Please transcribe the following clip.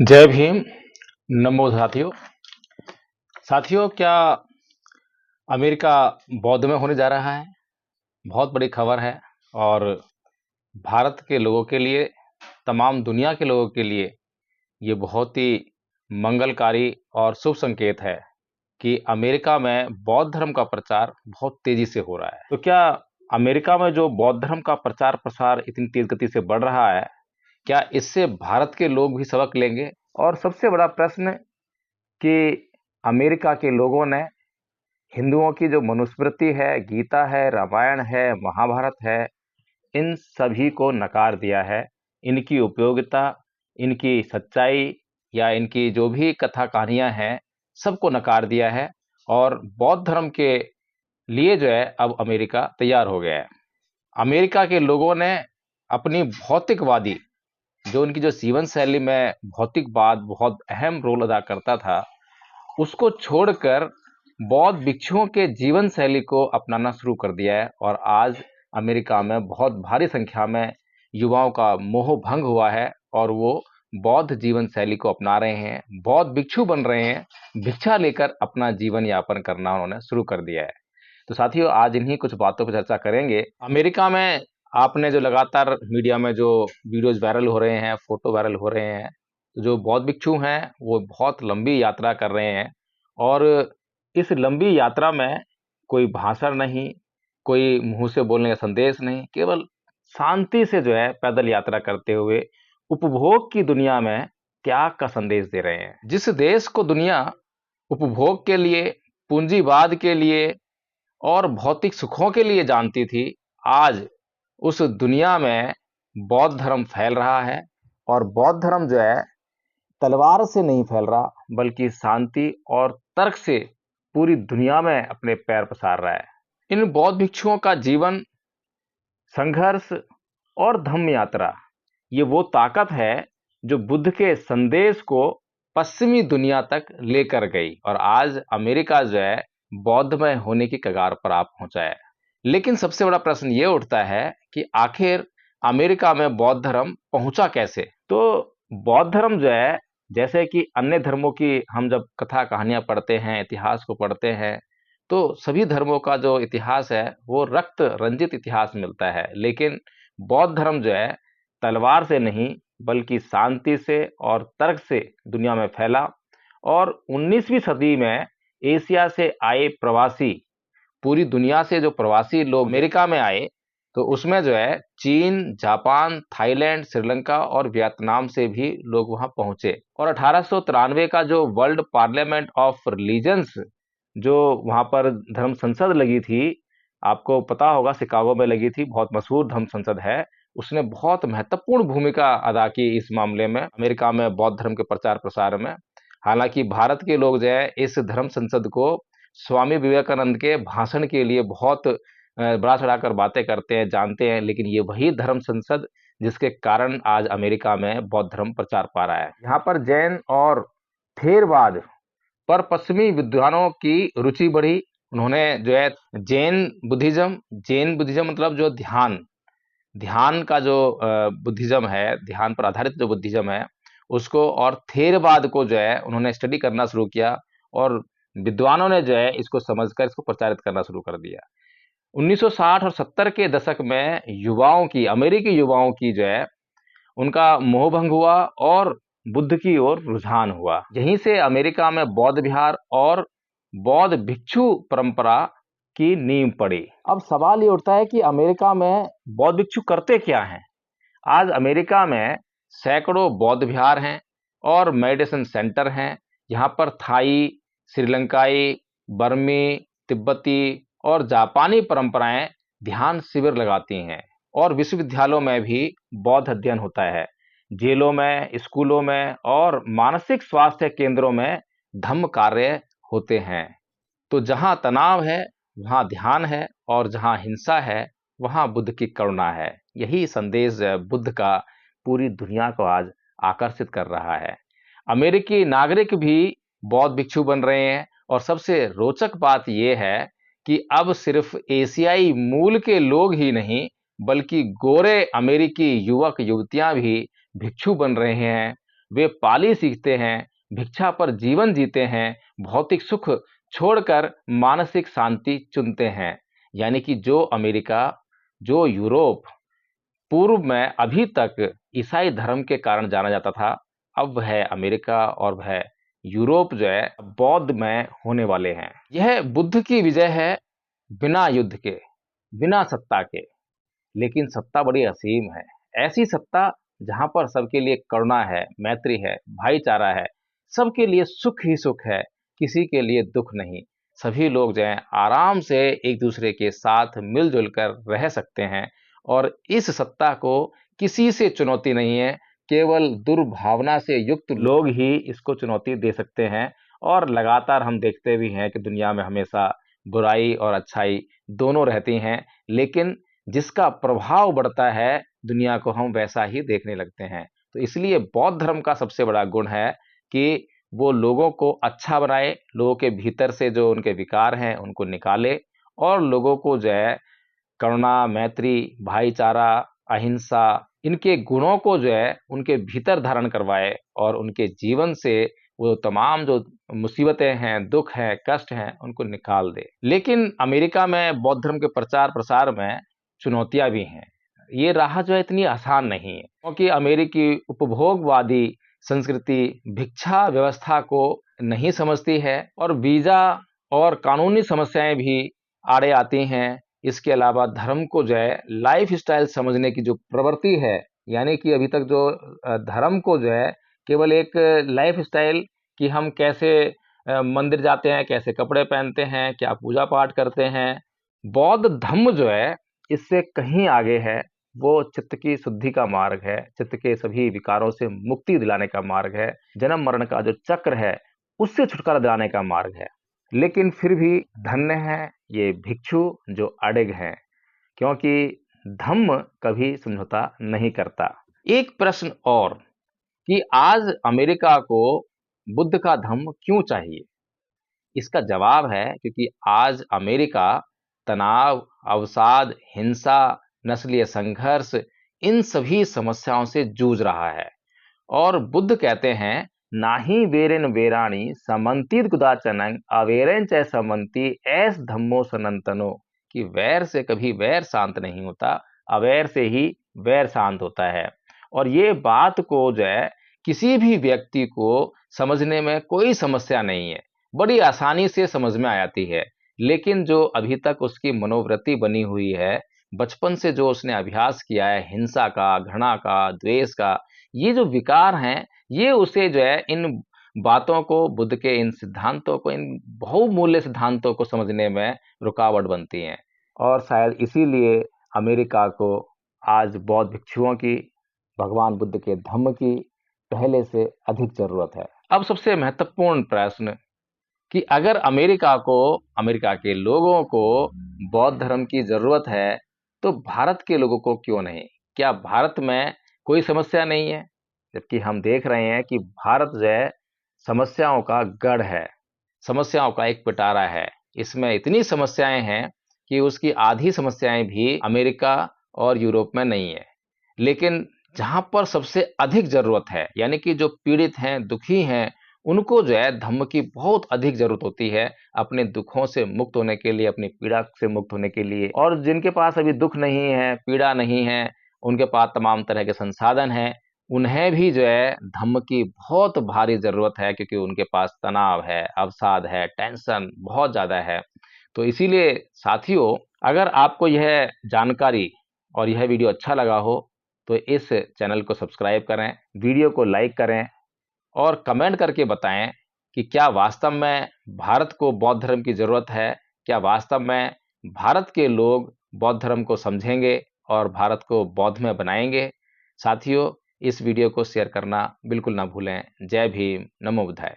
जय भीम। नमो साथियों। क्या अमेरिका बौद्ध में होने जा रहा है? बहुत बड़ी खबर है। और भारत के लोगों के लिए, तमाम दुनिया के लोगों के लिए ये बहुत ही मंगलकारी और शुभ संकेत है कि अमेरिका में बौद्ध धर्म का प्रचार बहुत तेजी से हो रहा है। तो क्या अमेरिका में जो बौद्ध धर्म का प्रचार प्रसार इतनी तेज गति से बढ़ रहा है, क्या इससे भारत के लोग भी सबक लेंगे? और सबसे बड़ा प्रश्न कि अमेरिका के लोगों ने हिंदुओं की जो मनुस्मृति है, गीता है, रामायण है, महाभारत है, इन सभी को नकार दिया है। इनकी उपयोगिता, इनकी सच्चाई या इनकी जो भी कथा कहानियां हैं, सबको नकार दिया है। और बौद्ध धर्म के लिए जो है अब अमेरिका तैयार हो गया है। अमेरिका के लोगों ने अपनी भौतिकवादी, जो उनकी जो जीवन शैली में भौतिकवाद बहुत अहम रोल अदा करता था, उसको छोड़कर बौद्ध भिक्षुओं के जीवन शैली को अपनाना शुरू कर दिया है। और आज अमेरिका में बहुत भारी संख्या में युवाओं का मोह भंग हुआ है और वो बौद्ध जीवन शैली को अपना रहे हैं, बौद्ध भिक्षु बन रहे हैं, भिक्षा लेकर अपना जीवन यापन करना उन्होंने शुरू कर दिया है। तो साथियों, आज इन्हीं कुछ बातों पर चर्चा करेंगे। अमेरिका में आपने जो लगातार मीडिया में जो वीडियोज वायरल हो रहे हैं, फोटो वायरल हो रहे हैं, तो जो बौद्ध भिक्षु हैं वो बहुत लंबी यात्रा कर रहे हैं। और इस लंबी यात्रा में कोई भाषण नहीं, कोई मुंह से बोलने का संदेश नहीं, केवल शांति से जो है पैदल यात्रा करते हुए उपभोग की दुनिया में त्याग का संदेश दे रहे हैं। जिस देश को दुनिया उपभोग के लिए, पूंजीवाद के लिए और भौतिक सुखों के लिए जानती थी, आज उस दुनिया में बौद्ध धर्म फैल रहा है। और बौद्ध धर्म जो है तलवार से नहीं फैल रहा, बल्कि शांति और तर्क से पूरी दुनिया में अपने पैर पसार रहा है। इन बौद्ध भिक्षुओं का जीवन, संघर्ष और धम्म यात्रा, ये वो ताकत है जो बुद्ध के संदेश को पश्चिमी दुनिया तक लेकर गई। और आज अमेरिका जो है बौद्धमय होने की कगार पर आप पहुंचा है। लेकिन सबसे बड़ा प्रश्न ये उठता है कि आखिर अमेरिका में बौद्ध धर्म पहुंचा कैसे? तो बौद्ध धर्म जो है, जैसे कि अन्य धर्मों की हम जब कथा कहानियां पढ़ते हैं, इतिहास को पढ़ते हैं, तो सभी धर्मों का जो इतिहास है वो रक्त रंजित इतिहास मिलता है। लेकिन बौद्ध धर्म जो है तलवार से नहीं, बल्कि शांति से और तर्क से दुनिया में फैला। और 19वीं सदी में एशिया से आए प्रवासी, पूरी दुनिया से जो प्रवासी लोग अमेरिका में आए, तो उसमें जो है चीन, जापान, थाईलैंड, श्रीलंका और वियतनाम से भी लोग वहां पहुंचे। और 1893 का जो वर्ल्ड पार्लियामेंट ऑफ रिलीजन्स, जो वहां पर धर्म संसद लगी थी, आपको पता होगा शिकागो में लगी थी, बहुत मशहूर धर्म संसद है, उसने बहुत महत्वपूर्ण भूमिका अदा की इस मामले में, अमेरिका में बौद्ध धर्म के प्रचार प्रसार में। हालांकि भारत के लोग जो है इस धर्म संसद को स्वामी विवेकानंद के भाषण के लिए बहुत बढ़ा चढ़ाकर बातें करते हैं, जानते हैं, लेकिन ये वही धर्म संसद जिसके कारण आज अमेरिका में बौद्ध धर्म प्रचार पा रहा है। यहाँ पर जैन और थेरवाद पर पश्चिमी विद्वानों की रुचि बढ़ी। उन्होंने जो है जैन बुद्धिज्म मतलब जो ध्यान ध्यान का जो बुद्धिज्म है, ध्यान पर आधारित जो बुद्धिज्म है उसको, और थेरवाद को जो है उन्होंने स्टडी करना शुरू किया। और विद्वानों ने जो है इसको समझकर इसको प्रचारित करना शुरू कर दिया। 1960 और 70 के दशक में युवाओं की, अमेरिकी युवाओं की जो है उनका मोहभंग हुआ और बुद्ध की ओर रुझान हुआ। यहीं से अमेरिका में बौद्ध विहार और बौद्ध भिक्षु परंपरा की नींव पड़ी। अब सवाल ये उठता है कि अमेरिका में बौद्ध भिक्षु करते क्या हैं? आज अमेरिका में सैकड़ों बौद्ध विहार हैं और मेडिटेशन सेंटर हैं। यहाँ पर थाई, श्रीलंकाई, बर्मी, तिब्बती और जापानी परंपराएं ध्यान शिविर लगाती हैं। और विश्वविद्यालयों में भी बौद्ध अध्ययन होता है। जेलों में, स्कूलों में और मानसिक स्वास्थ्य केंद्रों में धम्म कार्य होते हैं। तो जहाँ तनाव है वहाँ ध्यान है, और जहाँ हिंसा है वहाँ बुद्ध की करुणा है। यही संदेश बुद्ध का पूरी दुनिया को आज आकर्षित कर रहा है। अमेरिकी नागरिक भी बौद्ध भिक्षु बन रहे हैं। और सबसे रोचक बात यह है कि अब सिर्फ एशियाई मूल के लोग ही नहीं, बल्कि गोरे अमेरिकी युवक युवतियां भी भिक्षु बन रहे हैं। वे पाली सीखते हैं, भिक्षा पर जीवन जीते हैं, भौतिक सुख छोड़कर मानसिक शांति चुनते हैं। यानी कि जो अमेरिका, जो यूरोप पूर्व में अभी तक ईसाई धर्म के कारण जाना जाता था, अब वह अमेरिका और वह यूरोप जो है बौद्धमय होने वाले हैं। यह बुद्ध की विजय है, बिना युद्ध के, बिना सत्ता के। लेकिन सत्ता बड़ी असीम है। ऐसी सत्ता जहां पर सबके लिए करुणा है, मैत्री है, भाईचारा है, सबके लिए सुख ही सुख है, किसी के लिए दुख नहीं। सभी लोग जो हैं आराम से एक दूसरे के साथ मिलजुल कर रह सकते हैं और इस सत्ता को किसी से चुनौती नहीं है, केवल दुर्भावना से युक्त लोग ही इसको चुनौती दे सकते हैं। और लगातार हम देखते भी हैं कि दुनिया में हमेशा बुराई और अच्छाई दोनों रहती हैं, लेकिन जिसका प्रभाव बढ़ता है, दुनिया को हम वैसा ही देखने लगते हैं। तो इसलिए बौद्ध धर्म का सबसे बड़ा गुण है कि वो लोगों को अच्छा बनाए, लोगों के भीतर से जो उनके विकार हैं, उनको निकाले और लोगों को जो है करुणा, मैत्री, भाईचारा, अहिंसा, इनके गुणों को जो है उनके भीतर धारण करवाए और उनके जीवन से वो तमाम जो मुसीबतें हैं, दुख हैं, कष्ट हैं, उनको निकाल दे। लेकिन अमेरिका में बौद्ध धर्म के प्रचार-प्रसार में चुनौतियाँ भी हैं। ये राह जो है इतनी आसान नहीं है, क्योंकि अमेरिकी उपभोगवादी संस्कृति भिक्षा व्यवस्था को नहीं समझती है और वीज़ा और कानूनी समस्याएँ भी आड़े आती हैं। इसके अलावा धर्म को जो है लाइफ़स्टाइल समझने की जो प्रवृत्ति है, यानी कि अभी तक जो धर्म को जो है केवल एक लाइफ़स्टाइल कि हम कैसे मंदिर जाते हैं, कैसे कपड़े पहनते हैं, क्या पूजा-पाठ करते हैं। बौद्ध धम्म जो है इससे कहीं आगे है। वो चित्त की शुद्धि का मार्ग है, चित्त के सभी विकारों से मुक्ति दिलाने का मार्ग है, जन्म-मरण का जो चक्र है, उससे छुटकारा दिलाने का मार्ग है। लेकिन फिर भी धन्य हैं ये भिक्षु जो अडिग हैं, क्योंकि धम्म कभी समझौता नहीं करता। एक प्रश्न और कि आज अमेरिका को बुद्ध का धम्म क्यों चाहिए? इसका जवाब है क्योंकि आज अमेरिका तनाव, अवसाद, हिंसा, नस्लीय संघर्ष, इन सभी समस्याओं से जूझ रहा है। और बुद्ध कहते हैं, नाहि वेरेन वेराणि समन्तित कुदाचनंग अवेरेन च समन्ति ऐस धम्मो सनातनो, कि वैर से कभी वैर शांत नहीं होता, अवैर से ही वैर शांत होता है। और ये बात को जो है किसी भी व्यक्ति को समझने में कोई समस्या नहीं है, बड़ी आसानी से समझ में आ जाती है। लेकिन जो अभी तक उसकी मनोवृत्ति बनी हुई है, बचपन से जो उसने अभ्यास किया है हिंसा का, घृणा का, द्वेष का, ये जो विकार हैं, ये उसे जो है इन बातों को, बुद्ध के इन सिद्धांतों को, इन बहुमूल्य सिद्धांतों को समझने में रुकावट बनती हैं। और शायद इसीलिए अमेरिका को आज बौद्ध भिक्षुओं की, भगवान बुद्ध के धम्म की पहले से अधिक ज़रूरत है। अब सबसे महत्वपूर्ण प्रश्न कि अगर अमेरिका को, अमेरिका के लोगों को बौद्ध धर्म की ज़रूरत है, तो भारत के लोगों को क्यों नहीं? क्या भारत में कोई समस्या नहीं है? जबकि हम देख रहे हैं कि भारत जो है समस्याओं का गढ़ है, समस्याओं का एक पिटारा है। इसमें इतनी समस्याएं हैं कि उसकी आधी समस्याएं भी अमेरिका और यूरोप में नहीं है। लेकिन जहां पर सबसे अधिक जरूरत है, यानी कि जो पीड़ित हैं, दुखी हैं, उनको जो है धम्म की बहुत अधिक जरूरत होती है अपने दुखों से मुक्त होने के लिए, अपनी पीड़ा से मुक्त होने के लिए। और जिनके पास अभी दुख नहीं है, पीड़ा नहीं है, उनके पास तमाम तरह के संसाधन हैं, उन्हें भी जो है धम्म की बहुत भारी ज़रूरत है, क्योंकि उनके पास तनाव है, अवसाद है, टेंशन बहुत ज़्यादा है। तो इसीलिए साथियों, अगर आपको यह जानकारी और यह वीडियो अच्छा लगा हो, तो इस चैनल को सब्सक्राइब करें, वीडियो को लाइक करें और कमेंट करके बताएं कि क्या वास्तव में भारत को बौद्ध धर्म की ज़रूरत है? क्या वास्तव में भारत के लोग बौद्ध धर्म को समझेंगे और भारत को बौद्धमय बनाएंगे? साथियों, इस वीडियो को शेयर करना बिल्कुल ना भूलें। जय भीम, नमो बुद्धाय।